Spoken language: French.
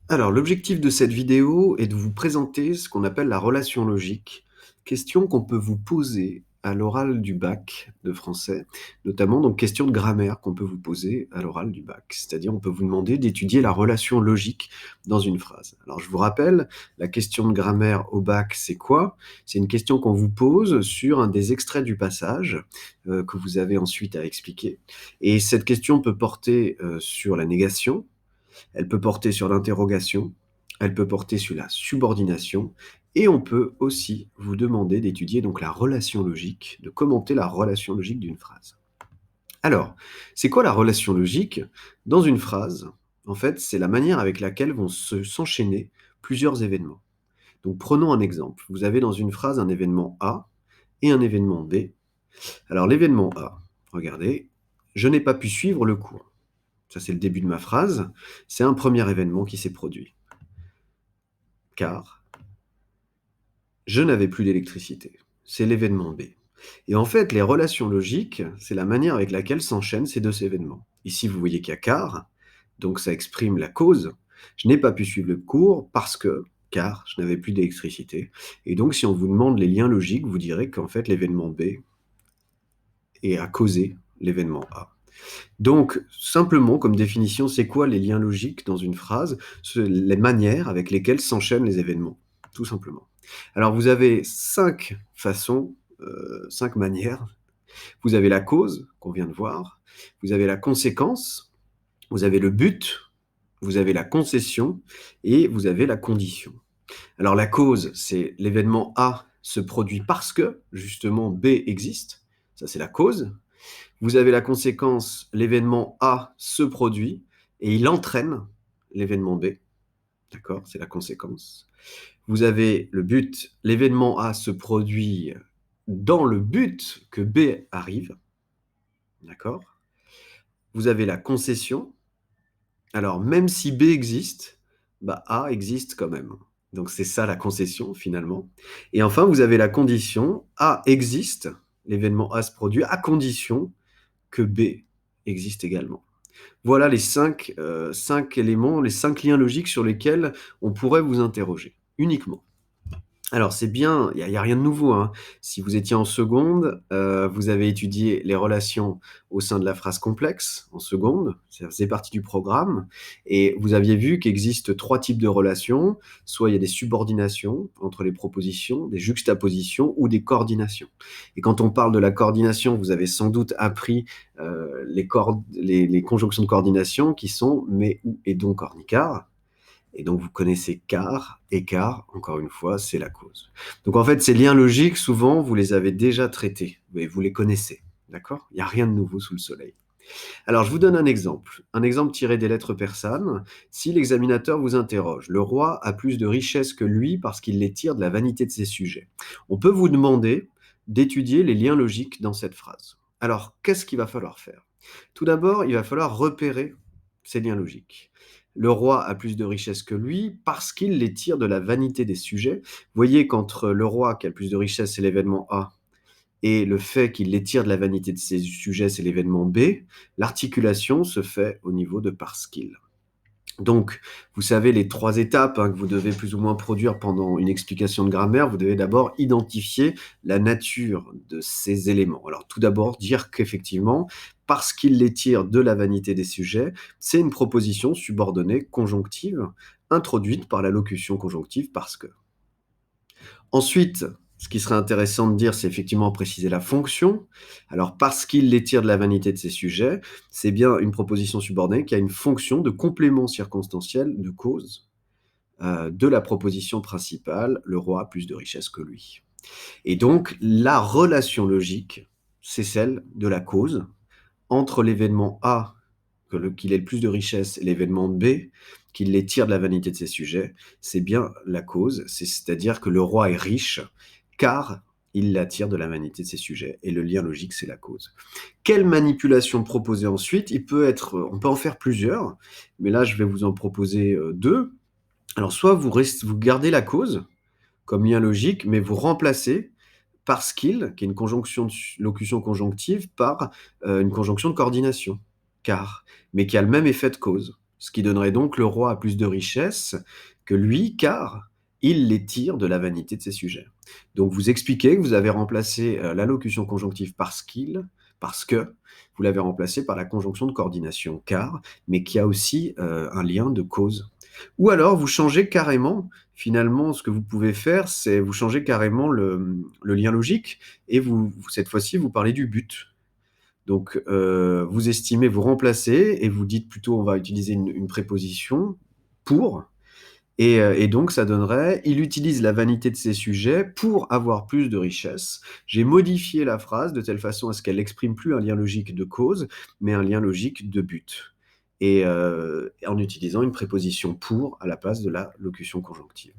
Alors, l'objectif de cette vidéo est de vous présenter ce qu'on appelle la relation logique, question qu'on peut vous poser à l'oral du bac de français, notamment donc question de grammaire qu'on peut vous poser à l'oral du bac. C'est-à-dire, on peut vous demander d'étudier la relation logique dans une phrase. Alors, je vous rappelle, la question de grammaire au bac, c'est quoi? C'est une question qu'on vous pose sur un des extraits du passage que vous avez ensuite à expliquer. Et cette question peut porter sur la négation, elle peut porter sur l'interrogation, elle peut porter sur la subordination, et on peut aussi vous demander d'étudier donc la relation logique, de commenter la relation logique d'une phrase. Alors, c'est quoi la relation logique? Dans une phrase, en fait, c'est la manière avec laquelle vont s'enchaîner plusieurs événements. Donc prenons un exemple. Vous avez dans une phrase un événement A et un événement B. Alors l'événement A, regardez, je n'ai pas pu suivre le cours. Ça, c'est le début de ma phrase. C'est un premier événement qui s'est produit. Car je n'avais plus d'électricité. C'est l'événement B. Et en fait, les relations logiques, c'est la manière avec laquelle s'enchaînent ces deux événements. Ici, vous voyez qu'il y a car, donc ça exprime la cause. Je n'ai pas pu suivre le cours parce que, car je n'avais plus d'électricité. Et donc, si on vous demande les liens logiques, vous direz qu'en fait, l'événement B a causé l'événement A. Donc, simplement, comme définition, c'est quoi les liens logiques dans une phrase? Les manières avec lesquelles s'enchaînent les événements, tout simplement. Alors, vous avez 5 façons, 5 manières. Vous avez la cause, qu'on vient de voir, vous avez la conséquence, vous avez le but, vous avez la concession et vous avez la condition. Alors, la cause, c'est l'événement A se produit parce que, justement, B existe. Ça, c'est la cause. Vous avez la conséquence, l'événement A se produit et il entraîne l'événement B. D'accord? C'est la conséquence. Vous avez le but, l'événement A se produit dans le but que B arrive. D'accord? Vous avez la concession. Alors, même si B existe, bah A existe quand même. Donc, c'est ça la concession finalement. Et enfin, vous avez la condition, A existe, l'événement A se produit à condition que B existe également. Voilà les 5 éléments, les 5 liens logiques sur lesquels on pourrait vous interroger, uniquement. Alors c'est bien, il y a rien de nouveau, hein. Si vous étiez en seconde, vous avez étudié les relations au sein de la phrase complexe, en seconde, ça faisait partie du programme et vous aviez vu qu'existent 3 types de relations. Soit il y a des subordinations entre les propositions, des juxtapositions ou des coordinations. Et quand on parle de la coordination, vous avez sans doute appris, les conjonctions de coordination qui sont mais, ou et donc ornicar. Et donc, vous connaissez car, écart, encore une fois, c'est la cause. Donc, en fait, ces liens logiques, souvent, vous les avez déjà traités, mais vous les connaissez, d'accord? Il n'y a rien de nouveau sous le soleil. Alors, je vous donne un exemple tiré des lettres persanes. Si l'examinateur vous interroge, le roi a plus de richesses que lui parce qu'il les tire de la vanité de ses sujets. On peut vous demander d'étudier les liens logiques dans cette phrase. Alors, qu'est-ce qu'il va falloir faire? Tout d'abord, il va falloir repérer ces liens logiques. Le roi a plus de richesses que lui parce qu'il les tire de la vanité des sujets. Voyez qu'entre le roi qui a le plus de richesses, c'est l'événement A, et le fait qu'il les tire de la vanité de ses sujets, c'est l'événement B, l'articulation se fait au niveau de parce qu'il. Donc, vous savez les 3 étapes que vous devez plus ou moins produire pendant une explication de grammaire. Vous devez d'abord identifier la nature de ces éléments. Alors, tout d'abord, dire qu'effectivement, parce qu'il les tire de la vanité des sujets, c'est une proposition subordonnée conjonctive introduite par la locution conjonctive parce que. Ensuite, ce qui serait intéressant de dire, c'est effectivement préciser la fonction. Alors, parce qu'il les tire de la vanité de ses sujets, c'est bien une proposition subordonnée qui a une fonction de complément circonstanciel de cause de la proposition principale, le roi a plus de richesse que lui. Et donc, la relation logique, c'est celle de la cause entre l'événement A, qu'il ait le plus de richesse, et l'événement B, qu'il les tire de la vanité de ses sujets, c'est bien la cause, c'est-à-dire que le roi est riche, car il l'attire de la vanité de ses sujets, et le lien logique, c'est la cause. Quelle manipulation proposer ensuite? On peut en faire plusieurs, mais là, je vais vous en proposer 2. Alors, soit vous gardez la cause comme lien logique, mais vous remplacez parce qu'il, qui est une conjonction de locution conjonctive, par une conjonction de coordination, car, mais qui a le même effet de cause. Ce qui donnerait donc le roi a plus de richesses que lui, car il les tire de la vanité de ses sujets. Donc vous expliquez que vous avez remplacé l'allocution conjonctive parce que, vous l'avez remplacé par la conjonction de coordination car, mais qui a aussi un lien de cause. Ou alors vous changez carrément, finalement, ce que vous pouvez faire, c'est vous changez carrément le lien logique et cette fois-ci, vous parlez du but. Donc, vous estimez, vous remplacez et vous dites plutôt, on va utiliser une préposition pour, et donc ça donnerait: «Il utilise la vanité de ses sujets pour avoir plus de richesses». J'ai modifié la phrase de telle façon à ce qu'elle exprime plus un lien logique de cause, mais un lien logique de but, et en utilisant une préposition pour à la place de la locution conjonctive.